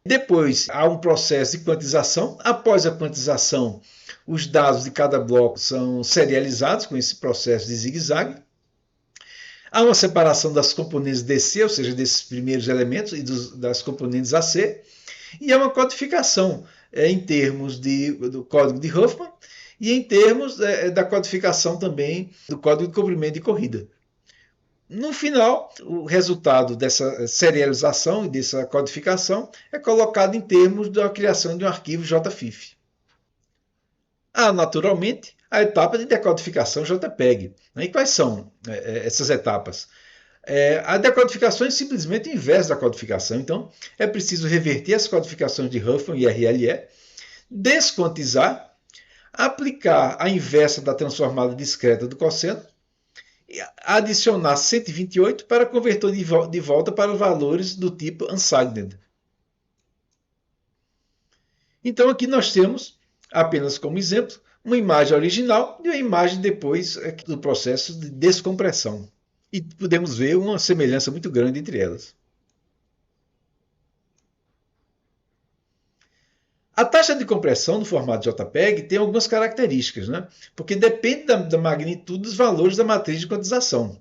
Depois há um processo de quantização. Após a quantização, os dados de cada bloco são serializados com esse processo de zigue-zague. Há uma separação das componentes DC, ou seja, desses primeiros elementos, e das componentes AC. E há uma codificação em termos do código de Huffman, e em termos da codificação também do código de comprimento de corrida. No final, o resultado dessa serialização e dessa codificação é colocado em termos da criação de um arquivo JFIF. Há, naturalmente, a etapa de decodificação JPEG. E quais são essas etapas? A decodificação é simplesmente o inverso da codificação. Então, é preciso reverter as codificações de Huffman e RLE, desquantizar, aplicar a inversa da transformada discreta do cosseno, adicionar 128 para converter de volta para valores do tipo unsigned. Então aqui nós temos, apenas como exemplo, uma imagem original e uma imagem depois do processo de descompressão. E podemos ver uma semelhança muito grande entre elas. A taxa de compressão no formato JPEG tem algumas características, né? Porque depende da magnitude dos valores da matriz de quantização.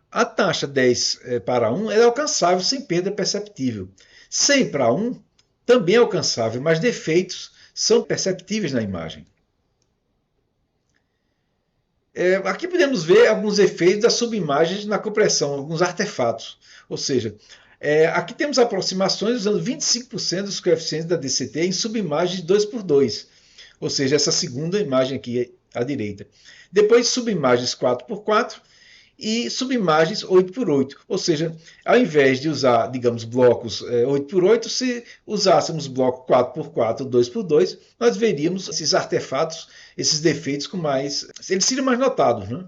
A taxa 10:1 é alcançável sem perda perceptível. 100:1 também é alcançável, mas defeitos são perceptíveis na imagem. Aqui podemos ver alguns efeitos das subimagens na compressão, alguns artefatos. Ou seja, aqui temos aproximações usando 25% dos coeficientes da DCT em subimagens 2x2, ou seja, essa segunda imagem aqui à direita. Depois subimagens 4x4 e subimagens 8x8, ou seja, ao invés de usar, digamos, blocos 8x8, se usássemos bloco 4x4 ou 2x2, nós veríamos esses artefatos, esses defeitos com mais... eles seriam mais notados, né?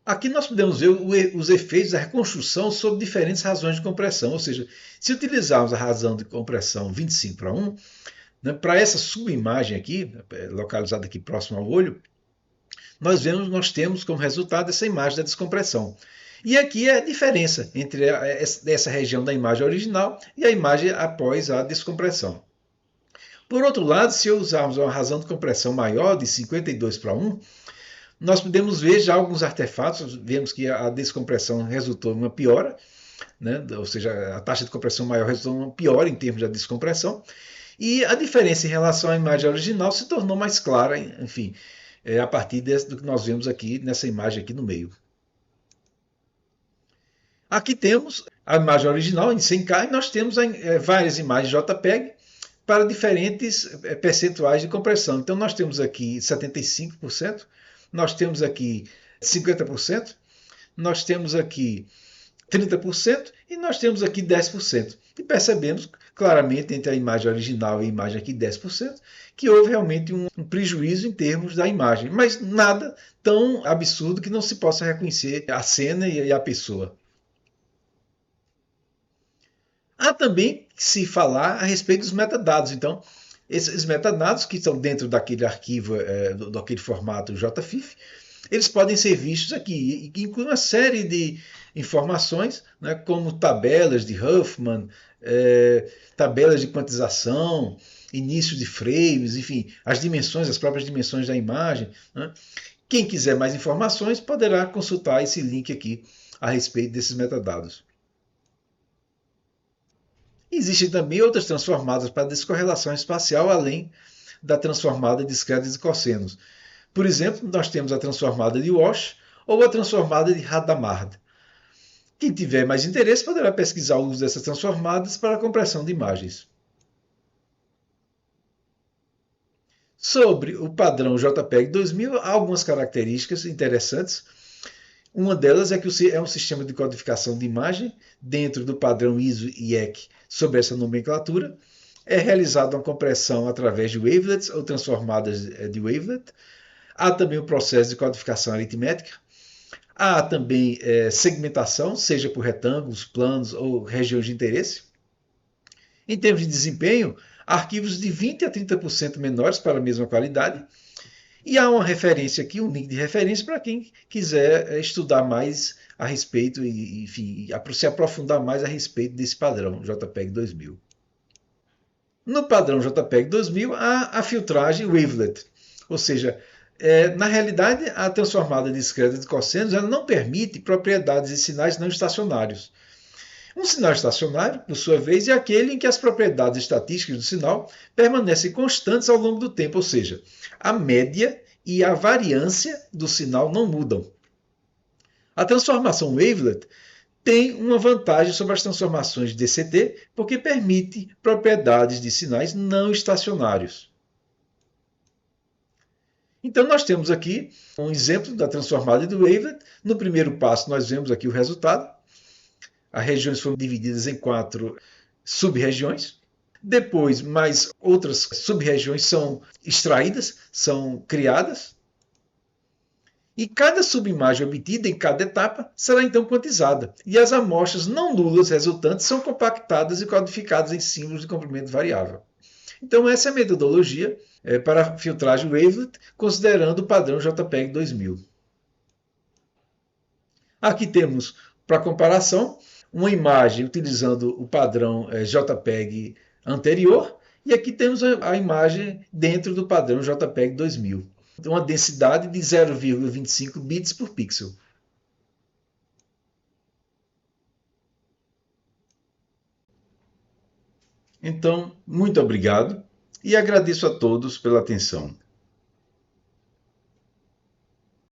Aqui nós podemos ver os efeitos da reconstrução sob diferentes razões de compressão, ou seja, se utilizarmos a razão de compressão 25:1, né, para essa subimagem aqui, localizada aqui próximo ao olho, nós temos como resultado essa imagem da descompressão. E aqui é a diferença entre essa região da imagem original e a imagem após a descompressão. Por outro lado, se usarmos uma razão de compressão maior, de 52:1, nós podemos ver já alguns artefatos, vemos que a descompressão resultou em uma piora, né? Ou seja, a taxa de compressão maior resultou em uma piora em termos da descompressão, e a diferença em relação à imagem original se tornou mais clara, enfim, a partir do que nós vemos aqui nessa imagem aqui no meio. Aqui temos a imagem original em 100K e nós temos várias imagens JPEG para diferentes percentuais de compressão. Então nós temos aqui 75%, nós temos aqui 50%, nós temos aqui 30% e nós temos aqui 10%. E percebemos claramente entre a imagem original e a imagem aqui 10%, que houve realmente um prejuízo em termos da imagem, mas nada tão absurdo que não se possa reconhecer a cena e a pessoa. Há também que se falar a respeito dos metadados. Então, esses metadados que estão dentro daquele arquivo, daquele formato JFIF, eles podem ser vistos aqui, e inclui uma série de informações, né, como tabelas de Huffman, tabelas de quantização, início de frames, enfim, as dimensões, as próprias dimensões da imagem. Né? Quem quiser mais informações poderá consultar esse link aqui a respeito desses metadados. Existem também outras transformadas para descorrelação espacial, além da transformada de esquerdas e cossenos. Por exemplo, nós temos a transformada de Walsh ou a transformada de Hadamard. Quem tiver mais interesse poderá pesquisar o uso dessas transformadas para a compressão de imagens. Sobre o padrão JPEG 2000, há algumas características interessantes. Uma delas é que é um sistema de codificação de imagem dentro do padrão ISO e IEC sob essa nomenclatura. É realizada uma compressão através de wavelets ou transformadas de wavelet. Há também o processo de codificação aritmética. Há também segmentação, seja por retângulos, planos ou regiões de interesse. Em termos de desempenho, arquivos de 20 a 30% menores para a mesma qualidade. E há uma referência aqui, um link de referência para quem quiser estudar mais a respeito, enfim, se aprofundar mais a respeito desse padrão JPEG 2000. No padrão JPEG 2000 há a filtragem wavelet, ou seja, na realidade a transformada de esquerda de cossenos ela não permite propriedades de sinais não estacionários. Um sinal estacionário, por sua vez, é aquele em que as propriedades estatísticas do sinal permanecem constantes ao longo do tempo, ou seja, a média e a variância do sinal não mudam. A transformação wavelet tem uma vantagem sobre as transformações de DCT, porque permite propriedades de sinais não estacionários. Então, nós temos aqui um exemplo da transformada de wavelet. No primeiro passo, nós vemos aqui o resultado. As regiões foram divididas em 4 sub-regiões. Depois, mais outras sub-regiões são extraídas, são criadas. E cada subimagem obtida em cada etapa será então quantizada. E as amostras não nulas resultantes são compactadas e codificadas em símbolos de comprimento variável. Então, essa é a metodologia para a filtragem wavelet, considerando o padrão JPEG 2000. Aqui temos, para comparação, uma imagem utilizando o padrão JPEG anterior, e aqui temos a imagem dentro do padrão JPEG 2000. Uma densidade de 0,25 bits por pixel. Então, muito obrigado e agradeço a todos pela atenção.